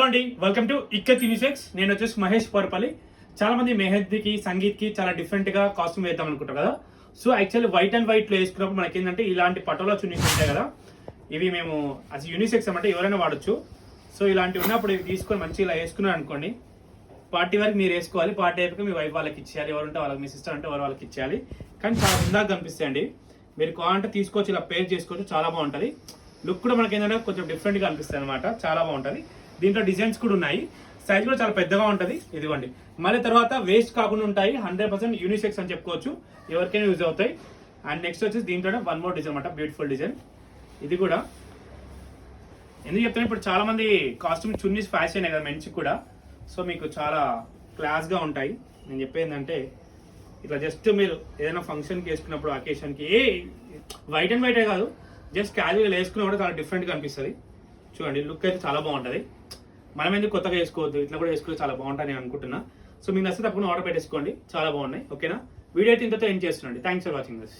అండి welcome to ikat unisex. నేను వచ్చేసి మహేష్ పర్పల్లి. చాలా మంది మెహందీకి సంగీత్కి చాలా డిఫరెంట్ గా కాస్ట్యూమ్ వేద్దాం అనుకుంటారు కదా. So actually white and white లో వేసుకున్నప్పుడు మనకి ఏంటంటే ఇలాంటి పటోలా చున్నీస్ ఉంటాయి కదా, ఇవి మేము అది యూనిసెక్స్ అంటే ఎవరైనా వాడచ్చు. సో ఇలాంటివి ఉన్నప్పుడు ఇవి తీసుకొని మంచిగా ఇలా వేసుకున్నారు అనుకోండి, పార్టీ వరకు మీరు వేసుకోవాలి, పార్టీ అయిపోయి మీ వైఫ్ వాళ్ళకి ఇచ్చేయాలి, ఎవరుంటే వాళ్ళకి, మీ సిస్టర్ అంటే ఎవరు వాళ్ళకి ఇచ్చేయాలి. కానీ చాలా హుందాగా కనిపిస్తాయండి. మీరు కావాలంటే తీసుకోవచ్చు, ఇలా పేర్ చేసుకోవచ్చు, చాలా బాగుంటుంది. లుక్ కూడా మనకి ఏంటంటే కొంచెం డిఫరెంట్గా అనిపిస్తుంది అనమాట, చాలా బాగుంటుంది. దీంట్లో డిజైన్స్ కూడా ఉన్నాయి, సైజ్ కూడా చాలా పెద్దగా ఉంటుంది. ఇదిగోండి, మళ్ళీ తర్వాత వేస్ట్ కాకుండా ఉంటాయి, 100% యూనిసెక్స్ అని చెప్పుకోవచ్చు, ఎవరికైనా యూజ్ అవుతాయి. అండ్ నెక్స్ట్ వచ్చేసి దీంట్లోనే వన్ మోర్ డిజైన్ అనమాట, బ్యూటిఫుల్ డిజైన్. ఇది కూడా ఎందుకు చెప్తాను, ఇప్పుడు చాలా మంది కాస్ట్యూమ్ చున్నీస్ ఫ్యాషన్ కదా మెన్స్కి కూడా. సో మీకు చాలా క్లాస్గా ఉంటాయి. నేను చెప్పేది ఏంటంటే ఇట్లా జస్ట్ మీరు ఏదైనా ఫంక్షన్కి వేసుకున్నప్పుడు, అకేషన్కి, వైట్ అండ్ వైటే కాదు, జస్ట్ క్యాజువల్ వేసుకున్నా కూడా చాలా డిఫరెంట్గా అనిపిస్తుంది. చూడండి, లుక్ అయితే చాలా బాగుంటుంది. మనం ఎందుకు కొత్తగా వేసుకోవద్దు, ఇట్లా కూడా వేసుకుంటే చాలా బాగుంటుంది నేను అనుకుంటున్నా. సో మీకు నచ్చితే తప్పకుండా ఆర్డర్ పెట్టేసుకోండి, చాలా బాగున్నాయి. ఓకేనా, వీడియో అయితే ఇంతతో ఏం చేస్తున్నాండి. Thanks for watching this.